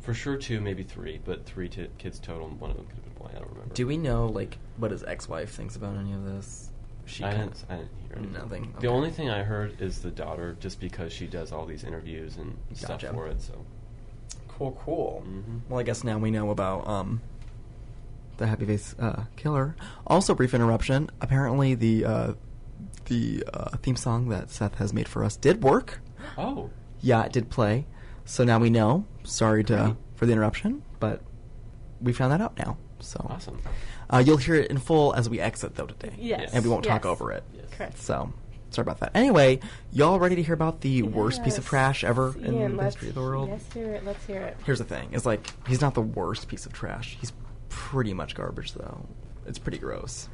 For sure 2, maybe 3, but 3 kids total, and one of them could have been boy, I don't remember. Do we know like what his ex-wife thinks about any of this? I didn't hear anything. Nothing. The Okay. only thing I heard is the daughter, just because she does all these interviews and stuff Gotcha. for it, so. Cool. Mhm. Well, I guess now we know about the Happy Face killer. Also, brief interruption. Apparently, the theme song that Seth has made for us did work. Oh. Yeah, it did play. So now we know. Sorry Great. for the interruption, but we found that out now. So Awesome. you'll hear it in full as we exit, though, today. Yes. And we won't talk Yes. over it. Yes. Correct. So, sorry about that. Anyway, y'all ready to hear about the worst piece of Yes. trash ever in Ian, the history of the world? Let's hear it. Let's hear it. Here's the thing. It's like, he's not the worst piece of trash. He's pretty much garbage, though. It's pretty gross.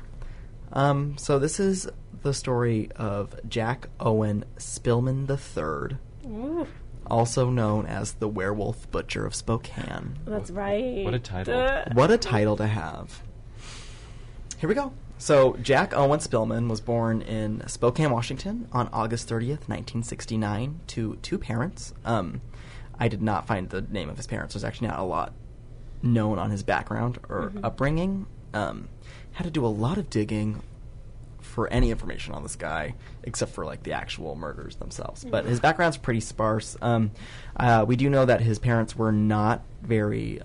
So this is the story of Jack Owen Spillman III, Ooh, also known as the Werewolf Butcher of Spokane. that's right. What a title. What a title to have. Here we go. So, Jack Owen Spillman was born in Spokane, Washington on August 30th, 1969, to two parents. I did not find the name of his parents. There's actually not a lot known on his background or upbringing. Had to do a lot of digging for any information on this guy, except for, like, the actual murders themselves. But his background's pretty sparse. We do know that his parents were not very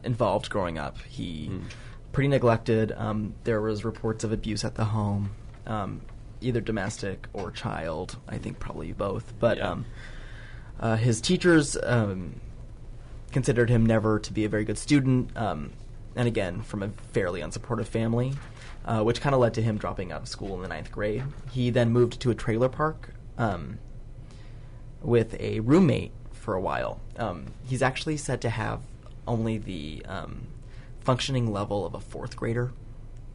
involved growing up. He... pretty neglected. There was reports of abuse at the home, either domestic or child. I think probably both. But his teachers considered him never to be a very good student, and again, from a fairly unsupportive family, which kind of led to him dropping out of school in the 9th grade. He then moved to a trailer park with a roommate for a while. He's actually said to have only the... functioning level of a 4th grader.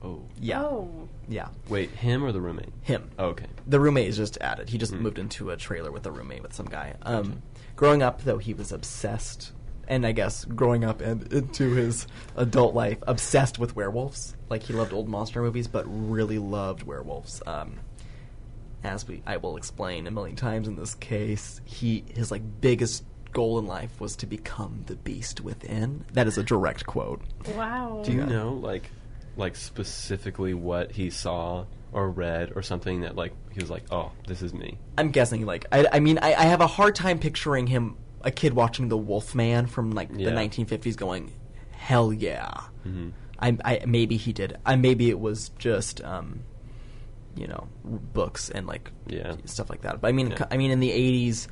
Oh. Yeah. Oh. Yeah. Wait, him or the roommate? Him. Oh, okay. The roommate is just added. He just moved into a trailer with a roommate with some guy. Growing up, though, he was obsessed, and I guess growing up and into his adult life, obsessed with werewolves. Like, he loved old monster movies, but really loved werewolves. As I will explain a million times in this case, his like biggest goal in life was to become the beast within. That is a direct quote. Wow. Do you know, like specifically what he saw or read or something that, like, he was like, oh, this is me? I'm guessing, like, I mean, I have a hard time picturing him, a kid watching The Wolfman from, like, the 1950s going, hell yeah. I maybe he did. Maybe it was just, you know, books and, like, stuff like that. But, I mean, in the 80s...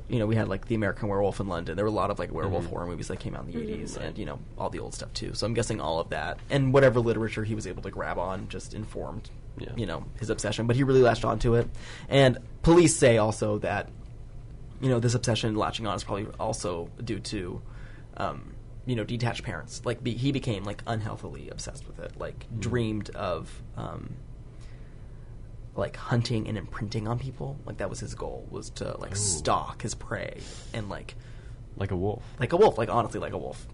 you know, we had, like, The American Werewolf in London. There were a lot of, like, werewolf horror movies that came out in the 80s, and, you know, all the old stuff, too. So I'm guessing all of that. And whatever literature he was able to grab on just informed, you know, his obsession. But he really latched onto it. And police say also that, you know, this obsession latching on is probably also due to, you know, detached parents. Like, he became, like, unhealthily obsessed with it. Like, dreamed of... like hunting and imprinting on people. Like, that was his goal, was to like stalk his prey and like a wolf. Like a wolf, like honestly like a wolf.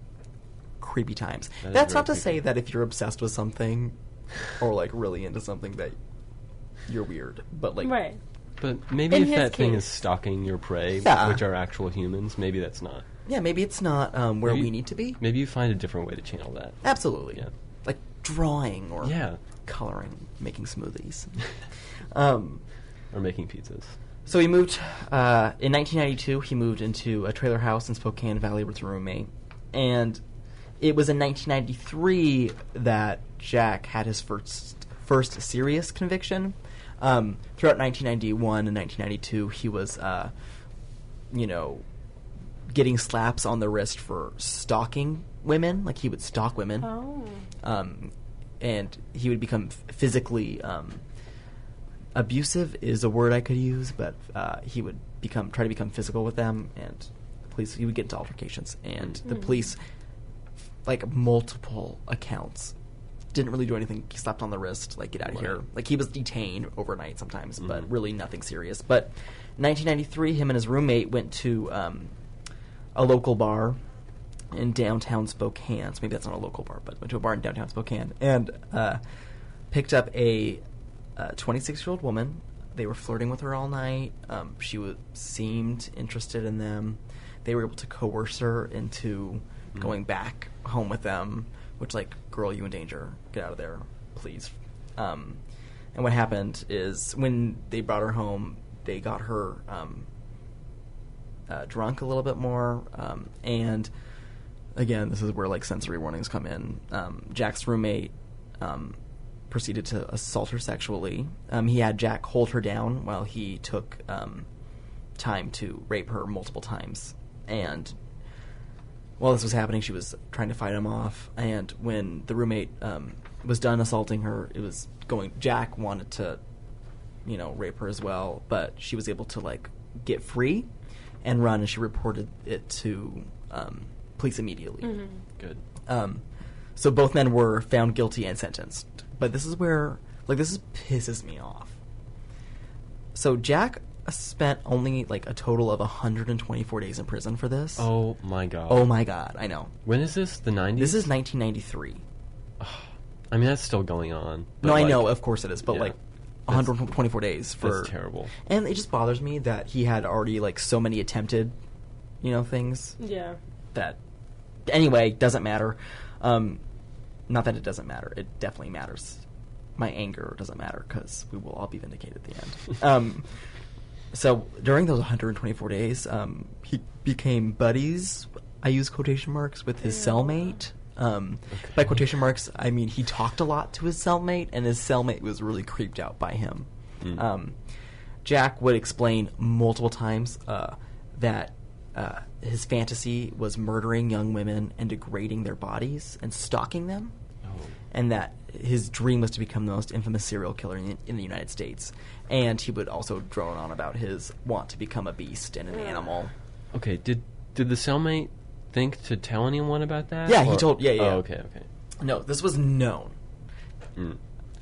Creepy times. That's not to say that if you're obsessed with something or like really into something that you're weird, but like Right. But maybe In if his that thing case. is stalking your prey, Yeah. which are actual humans, maybe that's not. Yeah, maybe it's not where Maybe- we need to be. Maybe you find a different way to channel that. Absolutely. Yeah. Like drawing or Yeah. coloring, making smoothies. Or making pizzas. So he moved, in 1992, he moved into a trailer house in Spokane Valley with a roommate. And it was in 1993 that Jack had his first serious conviction. Throughout 1991 and 1992, he was, you know, getting slaps on the wrist for stalking women. Like, he would stalk women. Oh. And he would become physically... abusive is a word I could use, but he would try to become physical with them, and the police, he would get into altercations, and the police, like multiple accounts, didn't really do anything. He slapped on the wrist, like, get out of here. Like, he was detained overnight sometimes, but really nothing serious. But in 1993, him and his roommate went to a local bar in downtown Spokane. So maybe that's not a local bar, but went to a bar in downtown Spokane, and picked up a 26-year-old woman. They were flirting with her all night. She seemed interested in them. They were able to coerce her into going back home with them, which, like, girl, you in danger. Get out of there, please. And what happened is when they brought her home, they got her drunk a little bit more. And, again, this is where, like, sensory warnings come in. Jack's roommate... proceeded to assault her sexually. He had Jack hold her down while he took time to rape her multiple times. And while this was happening, she was trying to fight him off. And when the roommate was done assaulting her. It was going. Jack wanted to, rape her as well, but she was able to like get free and run, and she reported it to police immediately. Mm-hmm. Good. So both men were found guilty and sentenced. But this is where, this pisses me off. So Jack spent only, a total of 124 days in prison for this. Oh, my God. Oh, my God. I know. When is this? The 90s? This is 1993. I mean, that's still going on. No, I know. Of course it is. But, yeah, 124 days for... That's terrible. And it just bothers me that he had already, so many attempted, things. Yeah. That... Anyway, doesn't matter. Not that it doesn't matter. It definitely matters. My anger doesn't matter because we will all be vindicated at the end. So during those 124 days, he became buddies. I use quotation marks with his cellmate. By quotation marks, I mean he talked a lot to his cellmate, and his cellmate was really creeped out by him. Jack would explain multiple times that his fantasy was murdering young women and degrading their bodies and stalking them, and that his dream was to become the most infamous serial killer in the United States. And he would also drone on about his want to become a beast and an animal. Okay, did the cellmate think to tell anyone about that? Yeah, he told... Yeah. Oh, okay. No, this was known. And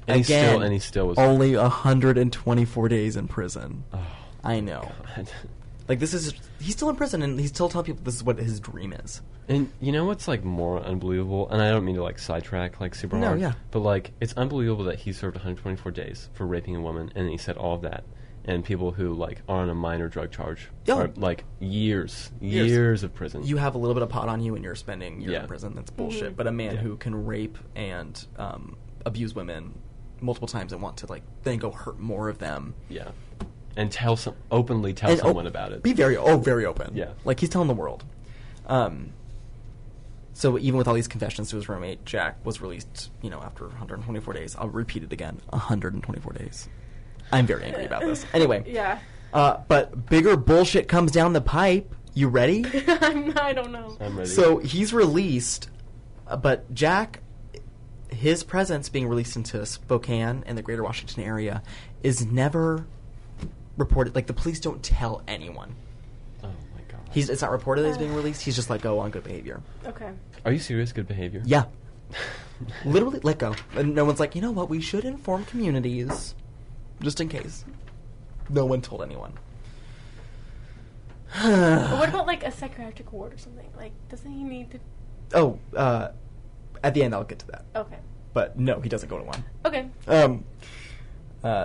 Again, he still was... only 124 days in prison. Oh, I know. God. This is... He's still in prison, and he's still telling people this is what his dream is. And you know what's, more unbelievable? And I don't mean to, sidetrack, super hard. No, yeah. But, it's unbelievable that he served 124 days for raping a woman, and he said all of that. And people who, are on a minor drug charge are, years of prison. You have a little bit of pot on you, and you're spending years in prison. That's bullshit. Mm-hmm. But a man who can rape and abuse women multiple times and want to, then go hurt more of them. Yeah. And openly tell someone about it. Be very open. Yeah. He's telling the world. So even with all these confessions to his roommate, Jack was released, after 124 days. I'll repeat it again. 124 days. I'm very angry about this. Anyway. Yeah. But bigger bullshit comes down the pipe. You ready? I don't know. I'm ready. So he's released, but Jack, his presence being released into Spokane and the greater Washington area is never reported. The police don't tell anyone. Oh, my God. It's not reported that he's being released. He's just let go on good behavior. Okay. Are you serious? Good behavior? Yeah. Literally let go. And no one's like, you know what? We should inform communities. Just in case. No one told anyone. But what about a psychiatric ward or something? Doesn't he need to... Oh, at the end I'll get to that. Okay. But no, he doesn't go to one. Okay.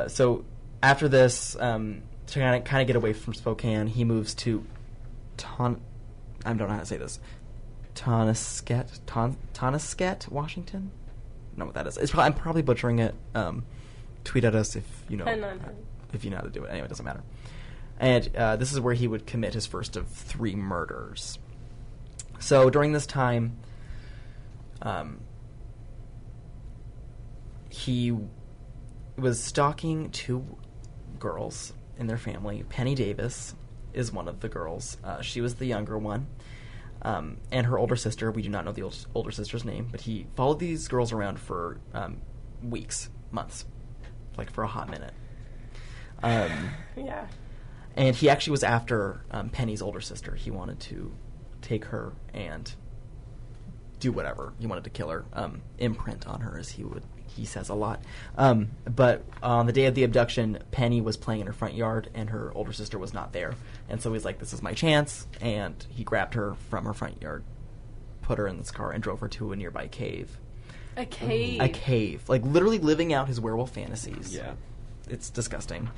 So after this, to kind of get away from Spokane, he moves to I don't know how to say this. Tonasket, Washington? I don't know what that is. I'm probably butchering it. Tweet at us if you know if you know how to do it. Anyway, it doesn't matter. And this is where he would commit his first of 3 murders. So during this time, he was stalking 2 girls in their family. Penny Davis is one of the girls. She was the younger one. And her older sister. We do not know the older sister's name, but he followed these girls around for weeks, months. For a hot minute. Yeah. And he actually was after Penny's older sister. He wanted to take her and do whatever. He wanted to kill her. Imprint on her, as he says a lot. But on the day of the abduction, Penny was playing in her front yard, and her older sister was not there. And so he's like, this is my chance. And he grabbed her from her front yard, put her in this car, and drove her to a nearby cave. A cave. A cave. Literally living out his werewolf fantasies. Yeah. It's disgusting.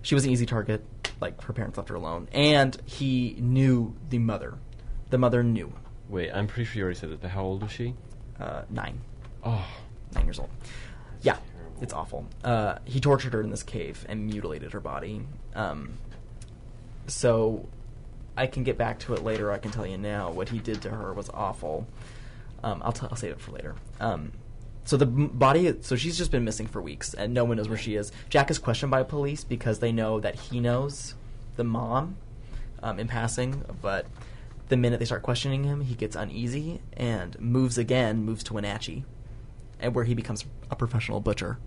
She was an easy target. Her parents left her alone. And he knew the mother. The mother knew. Wait, I'm pretty sure you already said that, but how old was she? 9. Oh. 9 years old. Yeah. Terrible. It's awful. He tortured her in this cave and mutilated her body. So I can get back to it later. I can tell you now. What he did to her was awful. I'll save it for later. So the body, so she's just been missing for weeks, and no one knows where she is. Jack is questioned by police because they know that he knows the mom in passing, but the minute they start questioning him, he gets uneasy and moves to Wenatchee, and where he becomes a professional butcher.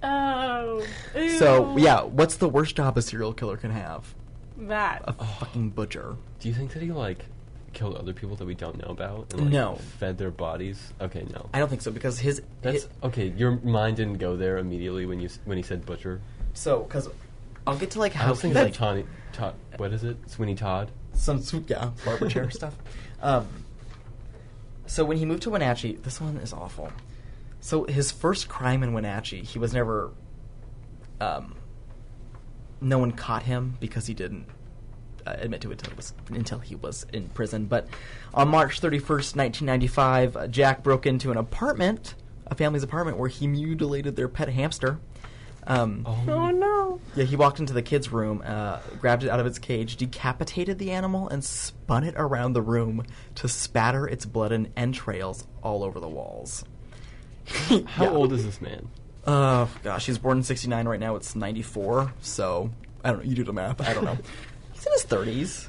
Oh. Ew. So, yeah, what's the worst job a serial killer can have? That. A fucking butcher. Do you think that he, like, killed other people that we don't know about? And, like, No. fed their bodies? Okay, no. I don't think so, because Okay, your mind didn't go there immediately when he said butcher? So, because I'll get to, like, I how was thinking like what is it? Sweeney Todd? Barber chair stuff. So when he moved to Wenatchee, this one is awful. So his first crime in Wenatchee, he was never, no one caught him because he didn't admit to it until he was in prison. But on March 31st, 1995, Jack broke into a family's apartment, where he mutilated their pet hamster. Oh no. Yeah, he walked into the kid's room, grabbed it out of its cage, decapitated the animal, and spun it around the room to spatter its blood and entrails all over the walls. How old is this man? Gosh, he's born in 1969. Right now it's 1994, so I don't know. You do the math. I don't know. He's in his 30s.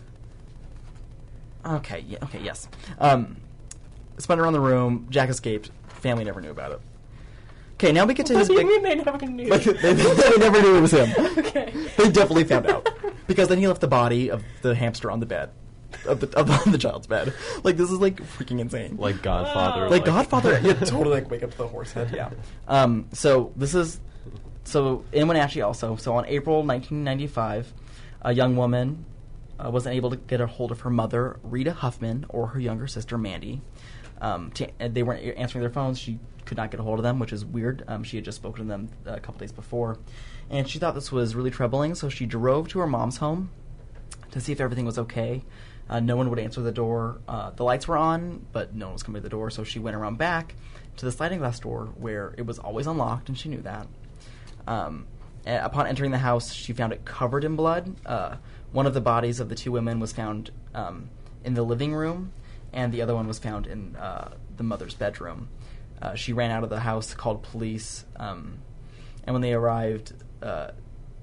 Okay, yes. Spun around the room. Jack escaped. Family never knew about it. Okay, now we get to What his do you big... mean they never knew? they never knew it was him. Okay. They definitely found out. Because then he left the body of the hamster on the bed. Of the child's bed. Like, this is, like, freaking insane. Like Godfather? Oh. Like Godfather, yeah, totally, like, wake up to the horse head, yeah. So in Wenatchee also, so on April 1995, a young woman wasn't able to get a hold of her mother, Rita Huffman, or her younger sister, Mandy. They weren't answering their phones. She could not get a hold of them, which is weird. She had just spoken to them a couple days before. And she thought this was really troubling, so she drove to her mom's home to see if everything was okay. No one would answer the door. The lights were on, but no one was coming to the door, so she went around back to the sliding glass door, where it was always unlocked, and she knew that. Upon entering the house, she found it covered in blood. One of the bodies of the two women was found in the living room, and the other one was found in the mother's bedroom. She ran out of the house, called police, and when they arrived,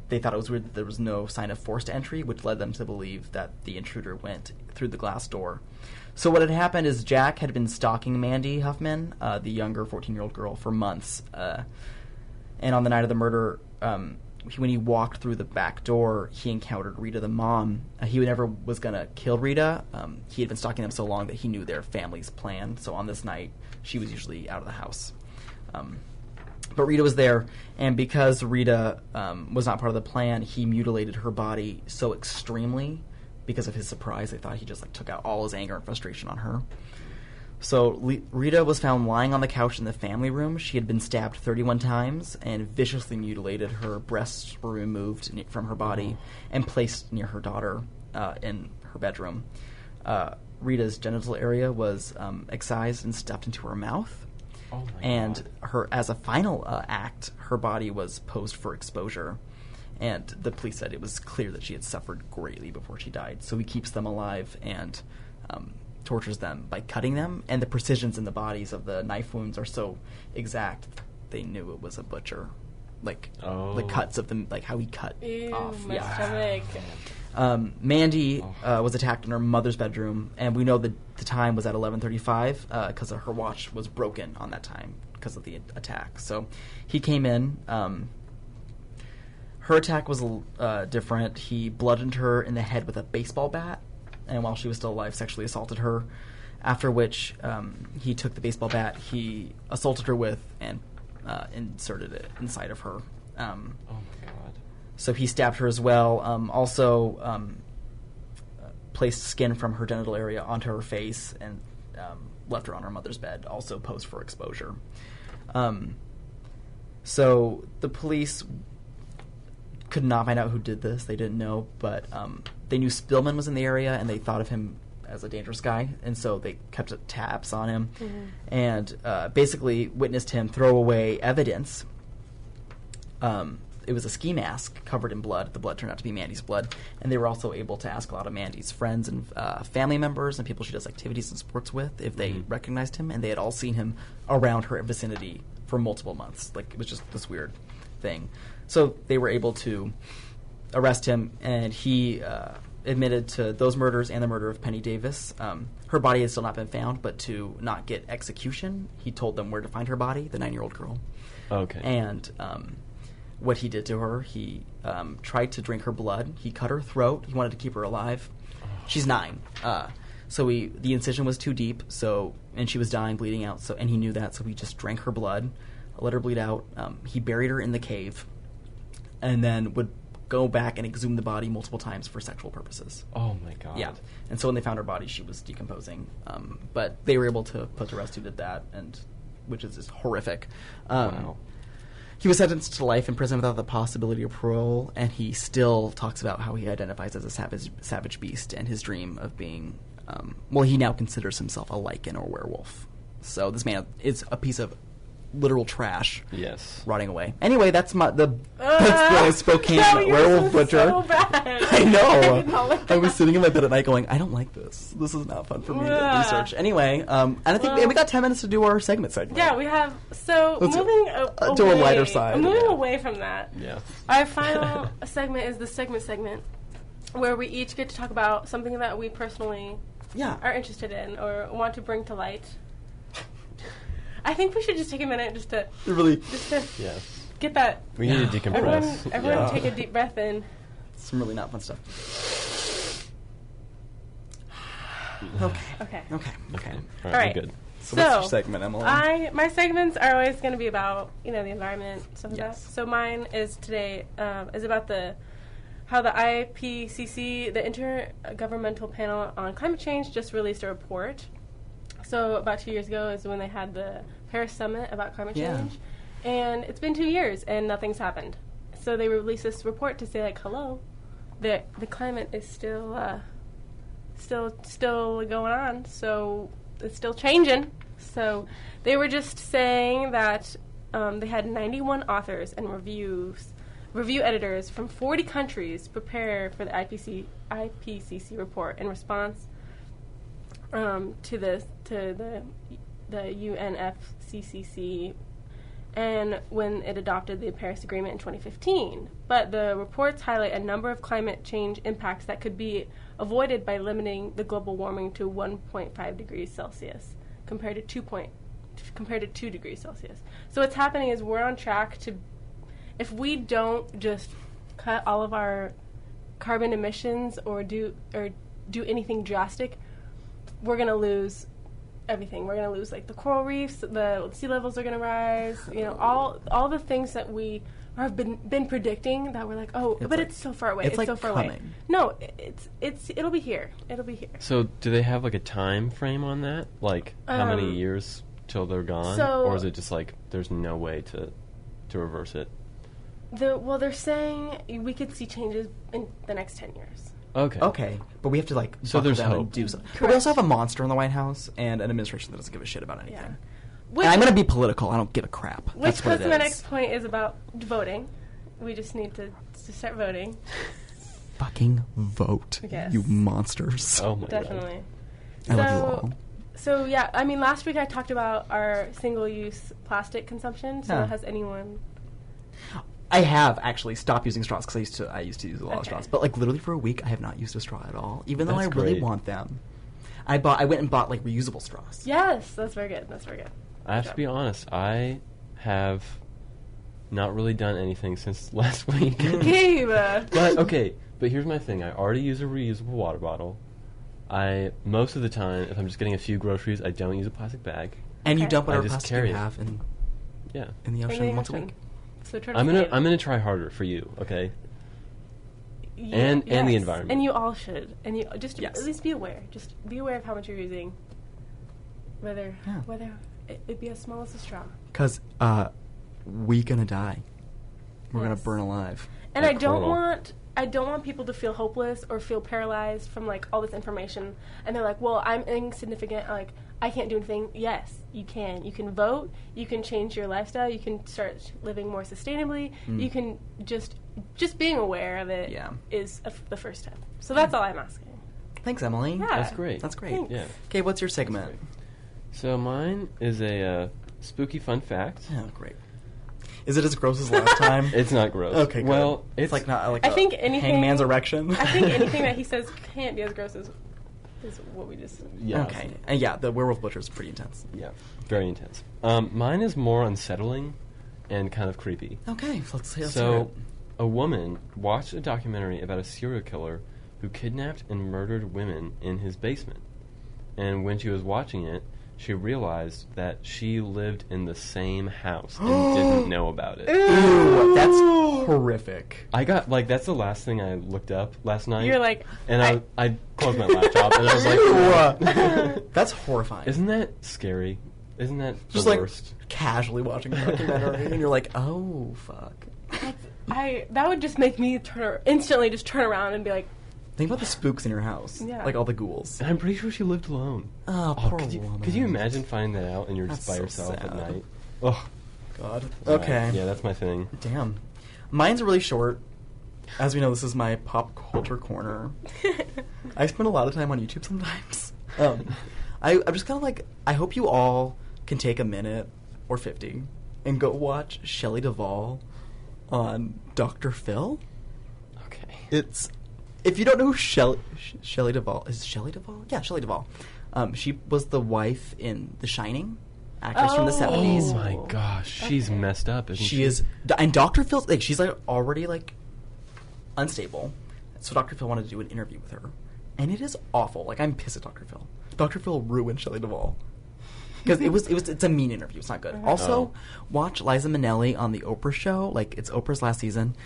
they thought it was weird that there was no sign of forced entry, which led them to believe that the intruder went through the glass door. So what had happened is Jack had been stalking Mandy Huffman, the younger 14-year-old girl, for months. And on the night of the murder, when he walked through the back door, he encountered Rita, the mom. He never was going to kill Rita. He had been stalking them so long that he knew their family's plan. So on this night, she was usually out of the house. But Rita was there, and because Rita was not part of the plan, he mutilated her body so extremely because of his surprise. They thought he just took out all his anger and frustration on her. So Rita was found lying on the couch in the family room. She had been stabbed 31 times and viciously mutilated. Her breasts were removed from her body and placed near her daughter in her bedroom. Rita's genital area was excised and stuffed into her mouth. Oh my and God. as a final act, her body was posed for exposure. And the police said it was clear that she had suffered greatly before she died. So he keeps them alive and tortures them by cutting them. And the precisions in the bodies of the knife wounds are so exact, they knew it was a butcher. The cuts of them, how he cut Ew, off. my Yeah. stomach. Mandy was attacked in her mother's bedroom, and we know that the time was at 11:35 because her watch was broken on that time because of the attack. So he came in. Her attack was different. He bludgeoned her in the head with a baseball bat, and while she was still alive, sexually assaulted her. After which, he took the baseball bat he assaulted her with and inserted it inside of her. Oh my God. So he stabbed her as well. Also placed skin from her genital area onto her face and left her on her mother's bed, also posed for exposure. So the police could not find out who did this. They didn't know, but they knew Spillman was in the area, and they thought of him as a dangerous guy, and so they kept tabs on him and basically witnessed him throw away evidence. It was a ski mask covered in blood. The blood turned out to be Mandy's blood, and they were also able to ask a lot of Mandy's friends and family members and people she does activities and sports with if they recognized him, and they had all seen him around her vicinity for multiple months. It was just this weird thing. So they were able to arrest him, and he admitted to those murders and the murder of Penny Davis. Her body has still not been found, but to not get execution, he told them where to find her body, the 9-year-old girl. Okay. And what he did to her, he tried to drink her blood. He cut her throat. He wanted to keep her alive. She's 9. So the incision was too deep, and she was dying, bleeding out, and he knew that, so he just drank her blood, let her bleed out. He buried her in the cave, and then would go back and exhume the body multiple times for sexual purposes. Oh my god. Yeah. And so when they found her body, she was decomposing. But they were able to put to rest who did that, which is just horrific. Wow. He was sentenced to life in prison without the possibility of parole, and he still talks about how he identifies as a savage beast and his dream of being... he now considers himself a lichen or werewolf. So this man is a piece of literal trash. Yes. Rotting away. Anyway, that's the Spokane werewolf butcher. So bad. I know. I did not like I was that. sitting in my bed at night going, I don't like this. This is not fun for me to research. Anyway, and I think we got 10 minutes to do our segment. Yeah, we have. So Let's moving to a lighter side. Moving Yeah. away from that. Yeah. Our final segment is the segment, where we each get to talk about something that we personally are interested in or want to bring to light. I think we should just take a minute just to Yes. get that. We need to decompress. Everyone take a deep breath in. Some really not fun stuff. Okay. Okay. All right. We're good. So what's your segment, Emily? My segments are always going to be about the environment, stuff like that. Yes. So mine is today is about how the IPCC, the Intergovernmental Panel on Climate Change, just released a report. So about 2 years ago is when they had the Paris Summit about climate change, and it's been 2 years and nothing's happened. So they released this report to say like, hello, the climate is still going on, so it's still changing. So they were just saying that they had 91 authors and review editors from 40 countries prepare for the IPCC report in response to the UNFCCC, and when it adopted the Paris Agreement in 2015. But the reports highlight a number of climate change impacts that could be avoided by limiting the global warming to 1.5 degrees Celsius compared to 2 degrees Celsius. So what's happening is we're on track to, if we don't just cut all of our carbon emissions or do anything drastic, we're going to lose everything. We're going to lose like the coral reefs, the sea levels are going to rise, all the things that we have been predicting that we're like, but it's so far away. It's like so far coming. away. No, it'll be here. It'll be here. So do they have like a time frame on that? Like how many years till they're gone? Or is it just like there's no way to reverse it? They're saying we could see changes in the next 10 years. Okay, but we have to so there's down hope. and do something. But we also have a monster in the White House and an administration that doesn't give a shit about anything. Yeah. And I'm going to be political. I don't give a crap. Which That's what goes it to my is. next point is about voting. We just need to start voting. Fucking vote, Yes. you monsters. Oh my Definitely. I love you all. So yeah, I mean, last week I talked about our single-use plastic consumption. So Yeah. has anyone? I have actually stopped using straws because I used to use a lot of Okay. straws. But like literally for a week, I have not used a straw at all, even though I That's really great. want them. I went and bought like reusable straws. Yes, that's very good. That's very good. I have to be honest. I have not really done anything since last week. Gabe. But here's my thing. I already use a reusable water bottle. Most of the time, if I'm just getting a few groceries, I don't use a plastic bag. And you Okay. dump I whatever just plastic carry you it. have in Yeah. the ocean once a week. So try to I'm save. gonna try harder for you, okay? Yeah, and the yes. environment. And you all should. And you just Yes. at least be aware. Just be aware of how much you're using. Whether it be as small as a straw. Because we gonna die. We're gonna Yes. burn alive. And Like I don't coral. want people to feel hopeless or feel paralyzed from like all this information, and they're like, well, I'm insignificant, like I can't do anything. Yes, you can. You can vote, you can change your lifestyle, you can start living more sustainably, you can just being aware of it is the first step. So that's all I'm asking. Thanks, Emily. Yeah. That's great. That's great. Thanks. Yeah. Okay, what's your segment? So mine is a spooky fun fact. Oh, great. Is it as gross as last time? It's not gross. Okay, good. Well, it's like not like I think anything hangman's erection. I think anything that he says can't be as gross as is what we just. Yeah. Okay. And yeah, the werewolf butcher is pretty intense. Yeah, very intense. Mine is more unsettling and kind of creepy. Okay, let's hear So, it. a woman watched a documentary about a serial killer who kidnapped and murdered women in his basement. And when she was watching it, she realized that she lived in the same house and didn't know about it. Ooh, that's horrific. I got, like, that's the last thing I looked up last night. You're like, And I closed my laptop and I was like, Ew. That's horrifying. isn't that scary? Isn't that Just the like worst? casually watching a documentary and you're like, oh fuck. that would just make me instantly just turn around and be like, Think about the spooks in your house. Yeah. Like all the ghouls. And I'm pretty sure she lived alone. Oh, poor could you, woman. could you imagine finding that out and you're just That's by so yourself at sad. night? Oh, God. right. Okay. Yeah, that's my thing. Damn. Mine's really short. As we know, this is my pop culture corner. I spend a lot of time on YouTube sometimes. I'm just kind of like, I hope you all can take a minute or 50 and go watch Shelley Duvall on Dr. Phil. Okay. It's, if you don't know who Shelley Duvall is, Shelley Duvall? Yeah, Shelley Duvall. She was the wife in The Shining, actress from the Oh. 70s. Oh my gosh, she's Okay. messed up, isn't she? She is, and Dr. Phil's like, she's like already like unstable, so Dr. Phil wanted to do an interview with her, and it is awful. Like, I'm pissed at Dr. Phil. Dr. Phil ruined Shelley Duvall because it's a mean interview. It's not good. Also, watch Liza Minnelli on the Oprah show. Like, it's Oprah's last season.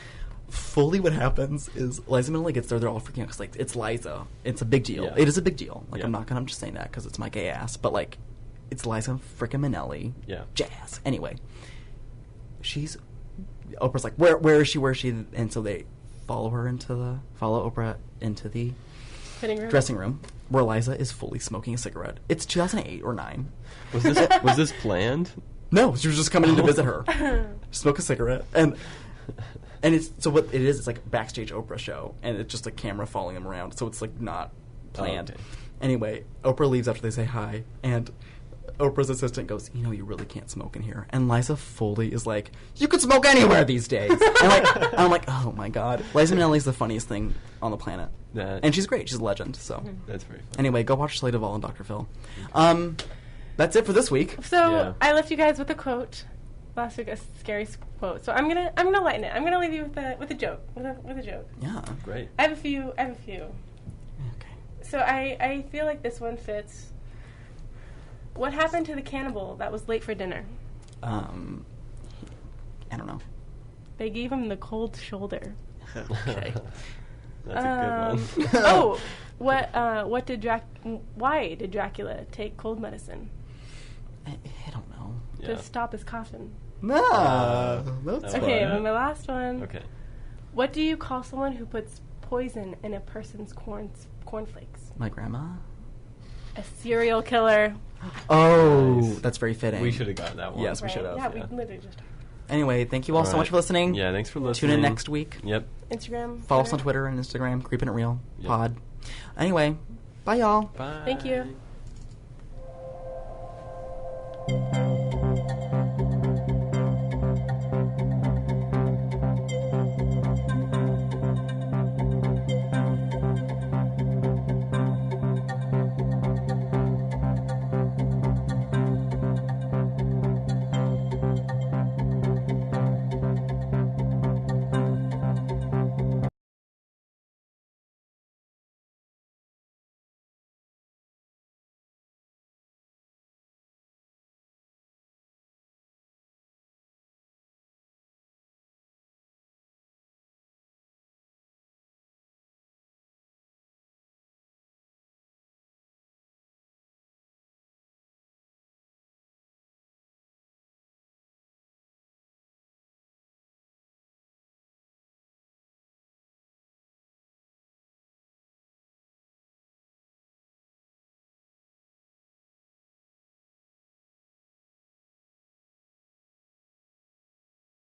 Fully, what happens is Liza Minnelli gets there. They're all freaking out because like it's Liza. It's a big deal. Yeah. It is a big deal. Like, Yeah. I'm just saying that because it's my gay ass. But like, it's Liza freaking Minnelli. Yeah. Jazz. Anyway, Oprah's like, where is she? Where is she? And so they follow Oprah into the fitting room. dressing room where Liza is fully smoking a cigarette. It's 2008 or 9. Was this planned? No, she was just coming in to visit her, smoke a cigarette, and it's so what it is. It's like a backstage Oprah show, and it's just a camera following them around. So it's like not planned. Oh, okay. Anyway, Oprah leaves after they say hi, and Oprah's assistant goes, "You know, you really can't smoke in here." And Liza fully is like, "You could smoke anywhere these days." And like, I'm like, oh my god, Liza Minnelli's the funniest thing on the planet, and she's great. She's a legend. So That's very funny. anyway, go watch Shelley Duvall and Dr. Phil. That's it for this week. So Yeah. I left you guys with a quote last week, a scary quote. So I'm gonna lighten it. I'm gonna leave you with a joke. With a joke. Yeah. Great. I have a few. Okay. So I feel like this one fits. What happened to the cannibal that was late for dinner? I don't know. They gave him the cold shoulder. Okay. That's a good one. Oh, why did Dracula take cold medicine? I don't know. Yeah. To stop his coughing. Nah, that's Okay, fine. and my last one. Okay. What do you call someone who puts poison in a person's cornflakes? My grandma. A serial killer. Oh, Nice. that's very fitting. We should have gotten that one. Yes, we Right? should have. Yeah, Yeah. we literally just Anyway, thank you all so All much right. for listening. Yeah, thanks for listening. Tune in next week. Yep. Instagram. Follow us on Twitter. Twitter and Instagram. Creepin' It Real Yep. Pod. Anyway, bye y'all. Bye. Thank you.